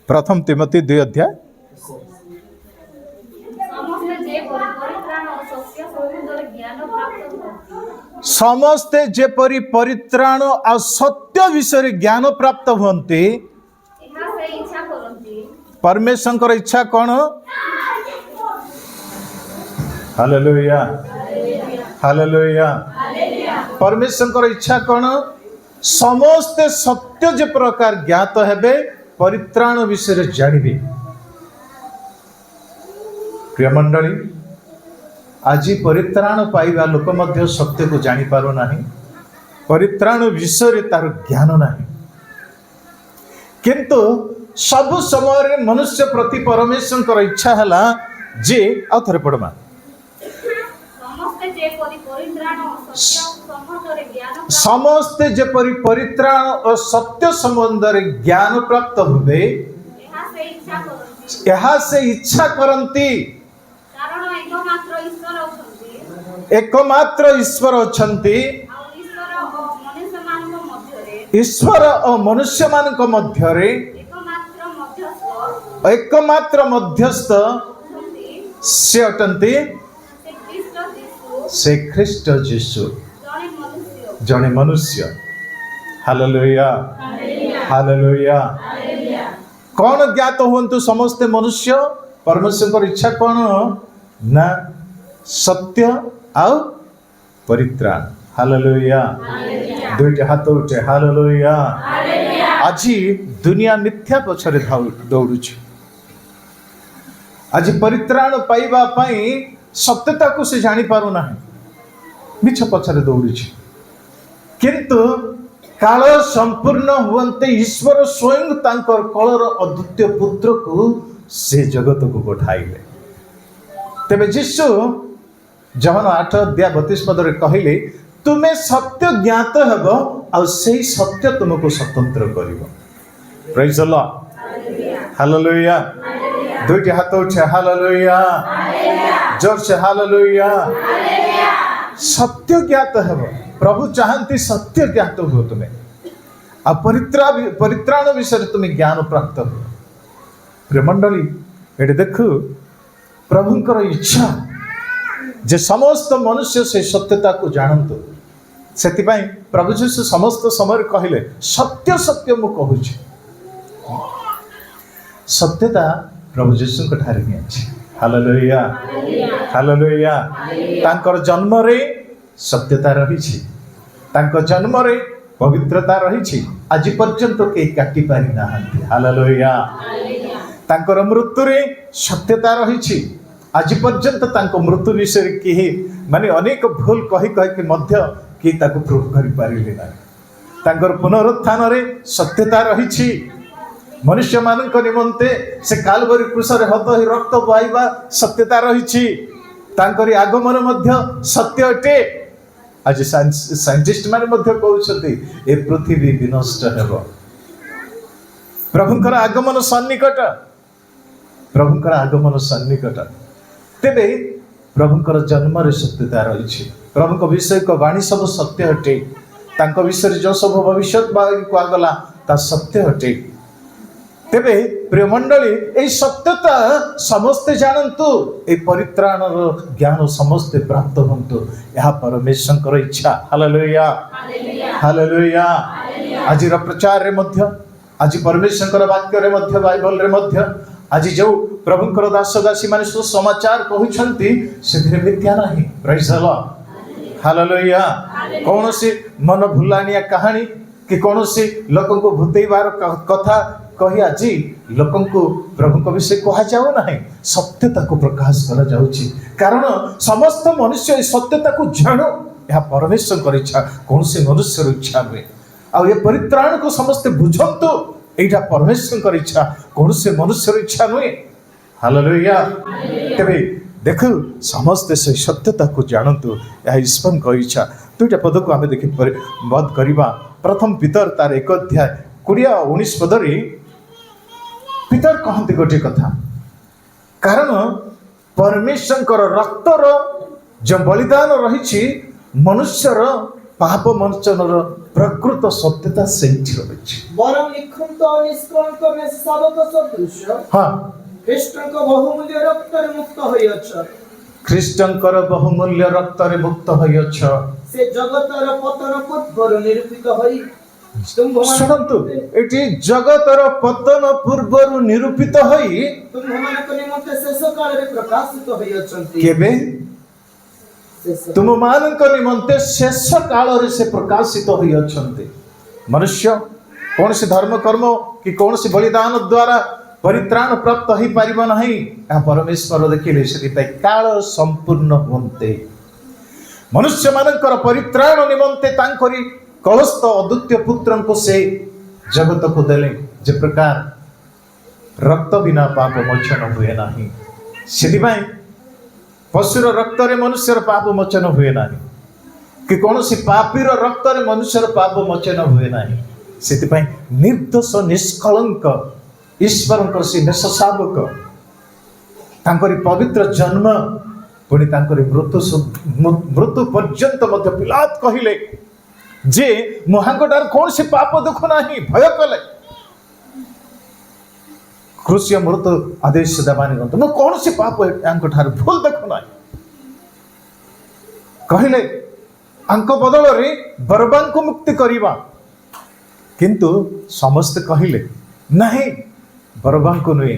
प्रथम तिमोथी 2 अध्याय समस्ते जेपरी परित्राण आ सत्य विषय ज्ञान प्राप्त होते परमेश्वर इच्छा कौन हालेलुया हालेलुया परमेश्वर इच्छा कौन समस्ते सत्य जे प्रकार ज्ञात हेबे परित्राण विषय जानिबे प्रिय मंडली आज परित्राण पाइबा लोक मध्य सत्य को जानी पारो नाही परित्राण विषय तार ज्ञान नाही किंतु सब समय मनुष्य प्रति परमेश्वर इच्छा हला जे आ थरे पड़मा समस्ते जेपरी परित्राण और सत्य संबंध ज्ञान प्राप्त हुए यहाँ से इच्छा करती एकमात्र ईश्वर अछंती ईश्वर और मनुष्य मान मध्य एकमात्र मध्यस्थ से अटंती से ख्रीष्ट यीशु जने मनुष्य हालेलुया हालेलुया कौन ज्ञात हुंतु समस्त मनुष्य परमेश्वर इच्छा कौन ना सत्य आउ परित्राण हालेलुया दुईटे हाथ उठे हालेलुया ଆଜି ଦୁନିଆ ମିଥ୍ୟା ପଛରେ ଦୌଡୁଛି। ଆଜି ପରିତ୍ରାଣ ପାଇବା ପାଇଁ ସତ୍ୟତାକୁ ସେ ଜାଣିପାରୁନାହିଁ, ମିଛ ପଛରେ ଦୌଡୁଛି। କିନ୍ତୁ କାଳ ସମ୍ପୂର୍ଣ୍ଣ ହୁଅନ୍ତେ ଈଶ୍ୱର ସ୍ୱୟଂ ତାଙ୍କର କଳର ଅଦ୍ୱିତୀୟ ପୁତ୍ରକୁ ସେ ଜଗତକୁ ପଠାଇଲେ। ତେବେ ଯୀଶୁ ଯହନ 8:32 କହିଲେ, ତୁମେ ସତ୍ୟ ଜ୍ଞାତ ହେବ ଆଉ ସେଇ ସତ୍ୟ ତୁମକୁ ସ୍ୱତନ୍ତ୍ର କରିବ। ପ୍ରେଜ୍ ଦ ଲର୍ଡ, ହାଲେଲୁୟା। ଦୁଇଟି ହାତ ଉଠେ, ହାଲେଲୁୟା, ଜୋରସେ ହାଲେଲୁୟା। ସତ୍ୟ ଜ୍ଞାତ ହେବ, ପ୍ରଭୁ ଚାହାନ୍ତି ସତ୍ୟ ଜ୍ଞାତ ହୁଅ ତୁମେ, ଆଉ ପରିତ୍ରାଣ ବିଷୟରେ ତୁମେ ଜ୍ଞାନ ପ୍ରାପ୍ତ ହୁଅ। ପ୍ରିୟ ମଣ୍ଡଳୀ, ଏଠି ଦେଖୁ ପ୍ରଭୁଙ୍କର ଇଚ୍ଛା ଯେ ସମସ୍ତ ମନୁଷ୍ୟ ସେ ସତ୍ୟତାକୁ ଜାଣନ୍ତୁ। ସେଥିପାଇଁ ପ୍ରଭୁ ଯୀଶୁ ସମସ୍ତ ସମୟରେ କହିଲେ, ସତ୍ୟ ସତ୍ୟ ମୁଁ କହୁଛି। ସତ୍ୟତା ପ୍ରଭୁ ଯୀଶୁଙ୍କ ଠାରେ ହିଁ ଅଛି। Hallelujah, hallelujah. ତାଙ୍କର ଜନ୍ମରେ ସତ୍ୟତା ରହିଛି, ତାଙ୍କ ଜନ୍ମରେ ପବିତ୍ରତା ରହିଛି, ଆଜି ପର୍ଯ୍ୟନ୍ତ କେହି କାଟି ପାରି ନାହାନ୍ତି। ହାଲେଲୁୟା। ତାଙ୍କର ମୃତ୍ୟୁରେ ସତ୍ୟତା ରହିଛି, ଆଜି ପର୍ଯ୍ୟନ୍ତ ତାଙ୍କ ମୃତ୍ୟୁ ବିଷୟରେ କେହି ଅନେକ ଭୁଲ କହିକି ମଧ୍ୟ କେହି ତାକୁ ପ୍ରୁଭ୍ କରିପାରିଲେ ନାହିଁ। ତାଙ୍କର ପୁନରୁତ୍ଥାନରେ ସତ୍ୟତା ରହିଛି, ମନୁଷ୍ୟମାନଙ୍କ ନିମନ୍ତେ ସେ କାଲବରୀ କ୍ରୁଶରେ ହତ ହୋଇ ରକ୍ତ ବହାଇବା ସତ୍ୟତା ରହିଛି। ତାଙ୍କରି ଆଗମନ ମଧ୍ୟ ସତ୍ୟ ଅଟେ। ଆଜି ସାଇଣ୍ଟିଷ୍ଟ ମାନେ ମଧ୍ୟ କହୁଛନ୍ତି ଏ ପୃଥିବୀ ବିନଷ୍ଟ ହେବ। ପ୍ରଭୁଙ୍କର ଆଗମନ ସନ୍ନିକଟ, ପ୍ରଭୁଙ୍କର ଆଗମନ ସନ୍ନିକଟ। ତେବେ ପ୍ରଭୁଙ୍କର ଜନ୍ମରେ ସତ୍ୟତା ରହିଛି, ପ୍ରଭୁଙ୍କ ବିଷୟକ ବାଣୀ ସବୁ ସତ୍ୟ ଅଟେ, ତାଙ୍କ ବିଷୟରେ ଯେଉଁ ସବୁ ଭବିଷ୍ୟତବାଣୀ କୁହାଗଲା ତା ସତ୍ୟ ଅଟେ। ତେବେ ପ୍ରିୟ ମଣ୍ଡଳୀ, ଏହି ସତ୍ୟତା ସମସ୍ତେ ଜାଣନ୍ତୁ, ଏହି ପରିତ୍ରାଣର ଜ୍ଞାନ ସମସ୍ତେ ପ୍ରାପ୍ତ ହୁଅନ୍ତୁ, ଏହା ପରମେଶ୍ୱରଙ୍କର ଇଚ୍ଛା। Hallelujah, hallelujah. ଆଜିର ପ୍ରଚାରରେ ମଧ୍ୟ, ଆଜି ପରମେଶ୍ୱରଙ୍କର ବାକ୍ୟରେ ମଧ୍ୟ, ବାଇବଲରେ ମଧ୍ୟ ଆଜି ଯେଉଁ ପ୍ରଭୁଙ୍କର ଦାସ ଦାସୀ ମାନେ ସୁସମାଚାର କହୁଛନ୍ତି ସେଥିରେ ମିଥ୍ୟା ନାହିଁ। ପ୍ରେଜ୍ ଦ ଲର୍ଡ, ହାଲେଲୁୟା। କୌଣସି ମନ ଭୁଲାଣିଆ କାହାଣୀ କି କୌଣସି ଲୋକଙ୍କୁ ଭୂତେଇବାର କଥା କହି ଆଜି ଲୋକଙ୍କୁ ପ୍ରଭୁଙ୍କ ବିଷୟ କୁହାଯାଉ ନାହିଁ, ସତ୍ୟତାକୁ ପ୍ରକାଶ କରାଯାଉଛି। କାରଣ ସମସ୍ତ ମନୁଷ୍ୟ ଏ ସତ୍ୟତାକୁ ଜାଣୁ, ଏହା ପରମେଶ୍ୱରଙ୍କର ଇଚ୍ଛା, କୌଣସି ମନୁଷ୍ୟର ଇଚ୍ଛା ନୁହେଁ। ଆଉ ଏ ପରିତ୍ରାଣକୁ ସମସ୍ତେ ବୁଝନ୍ତୁ, ଏଇଟା ପରମେଶ୍ୱରଙ୍କର ଇଚ୍ଛା, କୌଣସି ମନୁଷ୍ୟର ଇଚ୍ଛା ନୁହେଁ। ହାଲେଲୁୟା। ତେବେ ଦେଖୁ ସମସ୍ତେ ସେ ସତ୍ୟତାକୁ ଜାଣନ୍ତୁ, ଏହା ଈଶ୍ୱରଙ୍କ ଇଚ୍ଛା। ଦୁଇଟା ପଦକୁ ଆମେ ଦେଖି ବଧ କରିବା। ପ୍ରଥମ ପିତର ତାର 1:20-19 ପିତର କହନ୍ତି ଗୋଟିଏ କଥା, କାରଣ ପରମେଶ୍ୱରଙ୍କର ରକ୍ତର ଯେଉଁ ବଳିଦାନ ରହିଛି, ମନୁଷ୍ୟର ପାପ ମୋଚନର ପ୍ରକୃତ ସତ୍ୟତା ସେଇଠି ରହିଛି। ବରଂ ନିଖୁନ୍ତ ନିଷ୍କଳଙ୍କ ଶାବକ ସଦୃଶ ଖ୍ରୀଷ୍ଟଙ୍କ ବହୁମୂଲ୍ୟ ରକ୍ତରେ ମୁକ୍ତ ହୋଇଅଛ। ଖ୍ରୀଷ୍ଟଙ୍କର ବହୁମୂଲ୍ୟ ରକ୍ତରେ ମୁକ୍ତ ହୋଇଅଛ। ସେ ଜଗତର ପତନ ପୂର୍ବରୁ ନିରୂପିତ ହୋଇ, ଶୁଣନ୍ତୁ, ଏଠି ଜଗତର ପତନ ପୂର୍ବରୁ ନିରୂପିତ ହୋଇ ତୁମମାନଙ୍କ ନିମନ୍ତେ ଶେଷ କାଳରେ ପ୍ରକାଶିତ ହୋଇଅଛନ୍ତି। କେବେ? ତୁମମାନଙ୍କ ନିମନ୍ତେ ଶେଷ କାଳରେ ସେ ପ୍ରକାଶିତ ହୋଇଅଛନ୍ତି। ମନୁଷ୍ୟ କୌଣସି ଧର୍ମ କର୍ମ କି କୌଣସି ବଳିଦାନ ଦ୍ୱାରା ପରିତ୍ରାଣ ପ୍ରାପ୍ତ ହୋଇପାରିବ ନାହିଁ, ଏହା ପରମେଶ୍ୱର ଦେଖିଲେ। ସେଥିପାଇଁ କାଳ ସମ୍ପୂର୍ଣ୍ଣ ହୁଅନ୍ତେ ମନୁଷ୍ୟମାନଙ୍କର ପରିତ୍ରାଣ ନିମନ୍ତେ ତାଙ୍କରି କଳସ୍ଥ ଅଦ୍ୱିତୀୟ ପୁତ୍ରଙ୍କୁ ସେ ଜଗତକୁ ଦେଲେ। ଯେ ପ୍ରକାର ରକ୍ତ ବିନା ପାପ ମୋଚନ ହୁଏ ନାହିଁ, ସେଥିପାଇଁ ପଶୁର ରକ୍ତରେ ମନୁଷ୍ୟର ପାପ ମୋଚନ ହୁଏ ନାହିଁ, କି କୌଣସି ପାପୀର ରକ୍ତରେ ମନୁଷ୍ୟର ପାପ ମୋଚନ ହୁଏ ନାହିଁ। ସେଥିପାଇଁ ନିର୍ଦ୍ଦୋଷ ନିଷ୍କଳଙ୍କ ଈଶ୍ୱରଙ୍କର ସେ ମେଷ ଶାବକ, ତାଙ୍କରି ପବିତ୍ର ଜନ୍ମ, ପୁଣି ତାଙ୍କରି ମୃତ୍ୟୁ ପର୍ଯ୍ୟନ୍ତ ମଧ୍ୟ ପିଲାତ କହିଲେ ଯେ ମହାଙ୍କଠାରୁ କୌଣସି ପାପ ଦେଖୁ ନାହିଁ, ଭୟ କଲେ। କୃଷ୍ୟ ମୃତ୍ୟୁ ଆଦେଶ ଦେବା ନିମନ୍ତେ ମୁଁ କୌଣସି ପାପ ୟାଙ୍କଠାରୁ ଭୁଲ ଦେଖୁ ନାହିଁ କହିଲେ। ଆଙ୍କ ବଦଳରେ ବରବାଙ୍କୁ ମୁକ୍ତି କରିବା, କିନ୍ତୁ ସମସ୍ତେ କହିଲେ ନାହିଁ, ବରବାଙ୍କୁ ନୁହେଁ,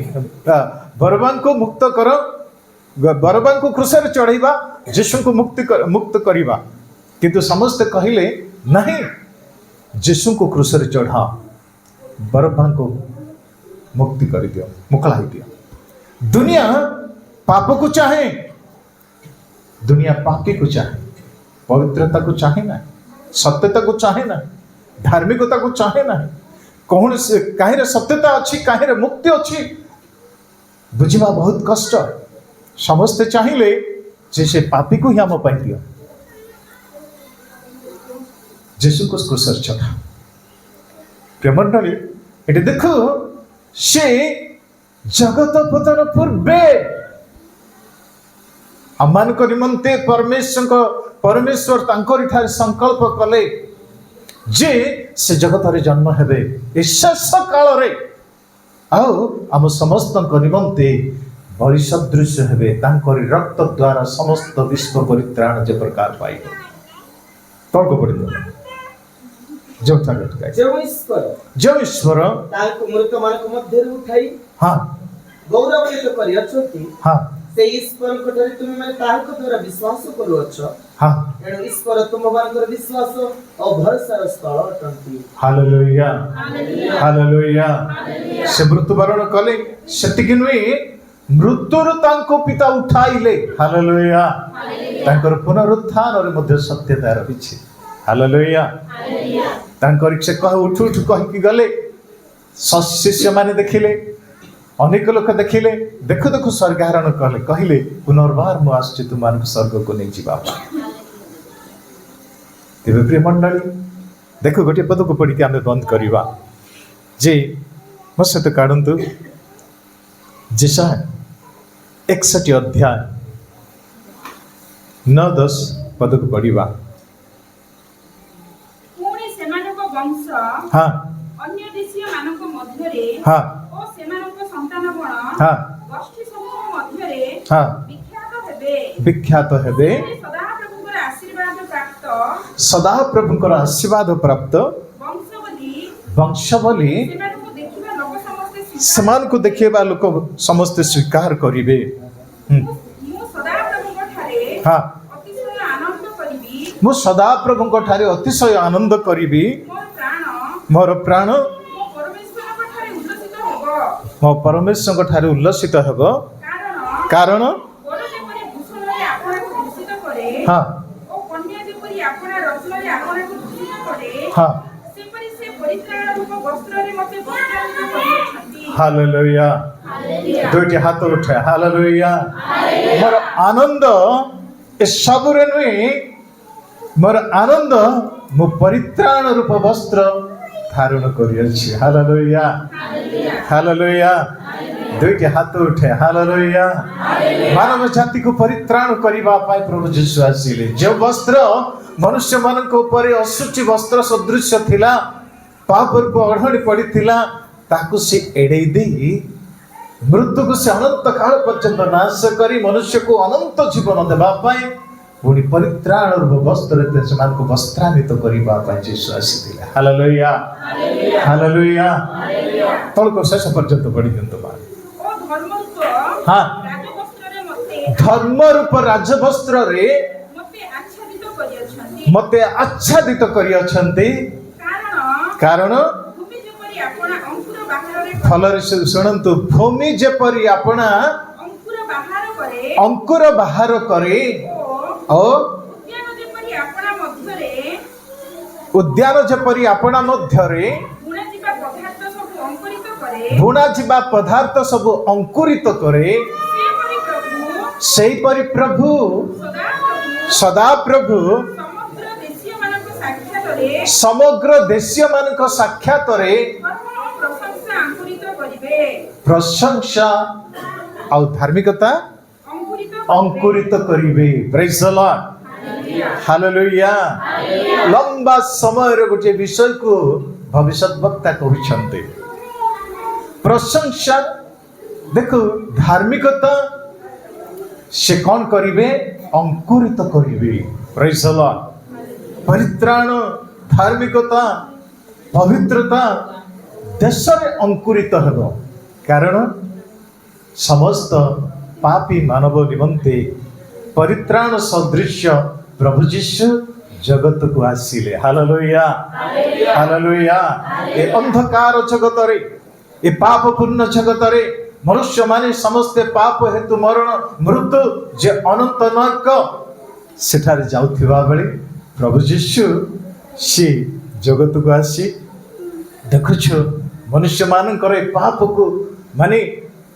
ବରବାଙ୍କୁ ମୁକ୍ତ କର, ବରବାଙ୍କୁ କ୍ରୁଶରେ ଚଢ଼େଇବା, ଯୀଶୁଙ୍କୁ ମୁକ୍ତ କରିବା। କିନ୍ତୁ ସମସ୍ତେ କହିଲେ ନାହିଁ, ଯୀଶୁଙ୍କୁ କ୍ରୁଶରେ ଚଢ଼ାଅ। बरब्बा को मुक्ति कर दियो, मुकलाई दियो। दुनिया पाप को चाहे, दुनिया पापी को चाहे, पवित्रता को चाहे ना, सत्यता को चाहे ना, धार्मिकता को चाहे ना। कौन से कहीं सत्यता अच्छी, कहीं मुक्ति अच्छी बुझा बहुत कष्ट। समस्ते चाहिए जे से पापी को ही आम पाई दियो। जेसु को क्रूसर चढ़ा। प्रियमंडली ये देखो से जगत पतन पूर्वे आमान को निमंते परमेश्वर तांकर ठारे संकल्प कले जे से जगत रे जन्म हेबे ए शेष काल रे आउ हम समस्त को निमंते बलि सदृश हेबे तांकर रक्त द्वारा समस्त विश्व परित्राण जे प्रकार पाई तोड़ को पड़ी जो ईश्वर तांको मृत मानक मध्य उठाई हाँ गौरवान्वित करी अछंती हाँ से ईश्वर को धरि तुम माने तांको द्वारा विश्वास करू अछ हाँ एणु ईश्वर तुम मानकर विश्वास और भरोसा स्थल अटंती। Hallelujah hallelujah. से मृत्युवरण कले सेतिक नुहे मृत्युर तांको पिता उठाइले। हालेलुया। तांकर पुनरुत्थान रे मध्य सत्यता रहिछि। हालेलुया। तांकर से कह उठ उठ कह कि गले शिष्य माने देखिले, अनेक लोक देखिले, देखो देखो स्वर्गारोहण कले, कहले पुनर्बार मु आछि तुमको स्वर्ग को नहीं जीवा। तेरे प्रिय मंडली देखो गोटे पद को पढ़ी आम बंद करवा जे मो सहित काढ़ु जेसा 61 अध्याय 9-10 पद को पढ़वा। हाँ अन्य देशीय मानक मध्यरे हाँ ओ सेमानक संतानगण हाँ गोष्ठी समूह मध्यरे हाँ विख्यात हेबे सदा प्रभुकर आशीर्वाद प्राप्त सदा प्रभुकर आशीर्वाद प्राप्त वंश बोली समान को देखिएबा लोक समस्ते स्वीकार करिवे। हाँ मु सदा प्रभुଙ୍କ ठारे अतिशय आनंद करिबी, मोर प्राण मो परमेश्वर ठारे उल्लसित हेबो, कारण हाँ हाँ हालेलुया। दुईटी हाथ उठे हालेलुया। मोर आनंद ए सब रे नुहे, मोर आनंद मो परित्राण रूप वस्त्र धारण करियछि। Hallelujah hallelujah. दुईटी हाथ उठे हालेलुया। मानव जाति को परित्राण करिबा पाई प्रभु यीशु आसिले। जो वस्त्र मनुष्य मानक ऊपर असुचि वस्त्र सदृश थिला, पाप रूप अढ़णी पड़ीथिला, ताकू से एड़े दे मृत्यु को से अनंत काल पर्यंत नाश करी मनुष्य को अनंत जीवन देबा पाई पुणी परित्राण रूप वस्त्र से मान को वस्त्रान्वित करिबा पाई यीशु आसिले। Hallelujah hallelujah. तळ को शेष पर्यंत पढ़ी दियंतो बा। हाँ धर्म रूप राजवस्त्र रे मते आच्छादित करी अछंती, कारण फल शुणु भूमि जेपरी आपना अंकुर बाहर करे उद्यान जेपरी आपना मध्यरे बुणा जीवा पदार्थ सब अंकुरित करे, सेही परि प्रभु सदा प्रभु समग्र देशीय मानक साक्षात रे प्रशंसा और धार्मिकता अंकुरित करिवे। Praise the Lord hallelujah. लंबा समय रे गोटे विषय को भविष्यवक्ता कहउछन्ते प्रशंसा। देखो धार्मिकता से कौन करिवे अंकुरित करिवे। Praise the Lord. परित्राण धार्मिकता पवित्रता देश रे अंकुरित हेबो, कारण समस्त पापी मानव निमंते परित्राण सदृश प्रभु यीशु ଜଗତକୁ ଆସିଲେ। Hallelujah hallelujah. ଏ ଅନ୍ଧକାର ଜଗତରେ, ଏ ପାପପୂର୍ଣ୍ଣ ଜଗତରେ ମନୁଷ୍ୟମାନେ ସମସ୍ତେ ପାପ ହେତୁ ମରଣ ମୃତ୍ୟୁ ଯେ ଅନନ୍ତ ନର୍କ ସେଠାରେ ଯାଉଥିବା ବେଳେ ପ୍ରଭୁ ଯୀଶୁ ସେ ଜଗତକୁ ଆସି ଦେଖୁଛୁ ମନୁଷ୍ୟମାନଙ୍କର ଏ ପାପକୁ ମାନେ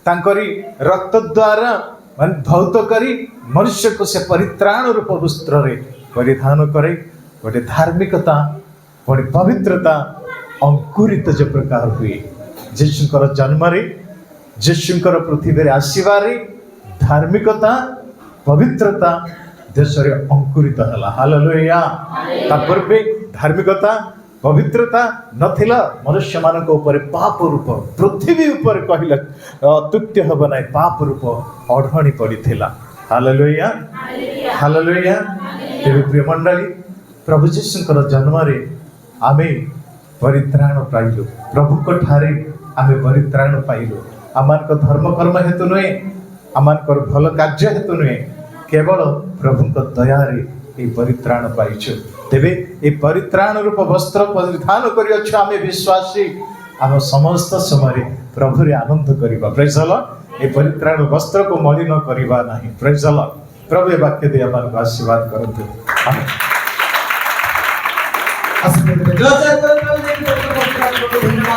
ତାଙ୍କରି ରକ୍ତ ଦ୍ୱାରା ମାନେ ଧୌତ କରି ମନୁଷ୍ୟକୁ ସେ ପରିତ୍ରାଣ ରୂପ ବସ୍ତ୍ରରେ ପରିଧାନ କରେ। ଗୋଟେ ଧାର୍ମିକତା, ଗୋଟେ ପବିତ୍ରତା ଅଙ୍କୁରିତ ଯେ ପ୍ରକାର ହୁଏ ଯୀଶୁଙ୍କର ଜନ୍ମରେ, ଯୀଶୁଙ୍କର ପୃଥିବୀରେ ଆସିବାରେ ଧାର୍ମିକତା ପବିତ୍ରତା ଦେଶରେ ଅଙ୍କୁରିତ ହେଲା। ହାଲେଲୁୟା। ତା ପୂର୍ବେ ଧାର୍ମିକତା ପବିତ୍ରତା ନଥିଲା। ମନୁଷ୍ୟମାନଙ୍କ ଉପରେ ପାପ ରୂପ, ପୃଥିବୀ ଉପରେ କହିଲେ ଅତ୍ୟୁକ୍ତି ହେବ ନାହିଁ, ପାପ ରୂପ ଅଢ଼ଣି ପଡ଼ିଥିଲା। Hallelujah hallelujah. ତେବେ ପ୍ରିୟ ମଣ୍ଡଳୀ, ପ୍ରଭୁ ଯୀଶୁଙ୍କର ଜନ୍ମରେ ଆମେ ପରିତ୍ରାଣ ପାଇଲୁ। ପ୍ରଭୁଙ୍କ ଠାରେ ଆମେ ପରିତ୍ରାଣ ପାଇଲୁ। ଆମମାନଙ୍କ ଧର୍ମକର୍ମ ହେତୁ ନୁହେଁ, ଆମମାନଙ୍କର ଭଲ କାର୍ଯ୍ୟ ହେତୁ ନୁହେଁ, କେବଳ ପ୍ରଭୁଙ୍କ ଦୟାରେ এই ପରିତ୍ରାଣ ପାଇଛୁ। ତେବେ এই ପରିତ୍ରାଣ ରୂପ ବସ୍ତ୍ର ପରିଧାନ କରିଅଛୁ ଆମେ ବିଶ୍ୱାସୀ। ଆମ ସମସ୍ତ ସମୟରେ ପ୍ରଭୁରେ ଆନନ୍ଦ କରିବା। ପ୍ରେଜ୍ ଦ ଲର୍ଡ। এই ପରିତ୍ରାଣ ବସ୍ତ୍ରକୁ ମଳିନ କରିବା ନାହିଁ। ପ୍ରେଜ୍ ଦ ଲର୍ଡ। ପ୍ରଭୁ ଏ ବାକ୍ୟ ଦେଇ ଆମମାନଙ୍କୁ ଆଶୀର୍ବାଦ କରନ୍ତୁ। ଆଶୀର୍ବାଦ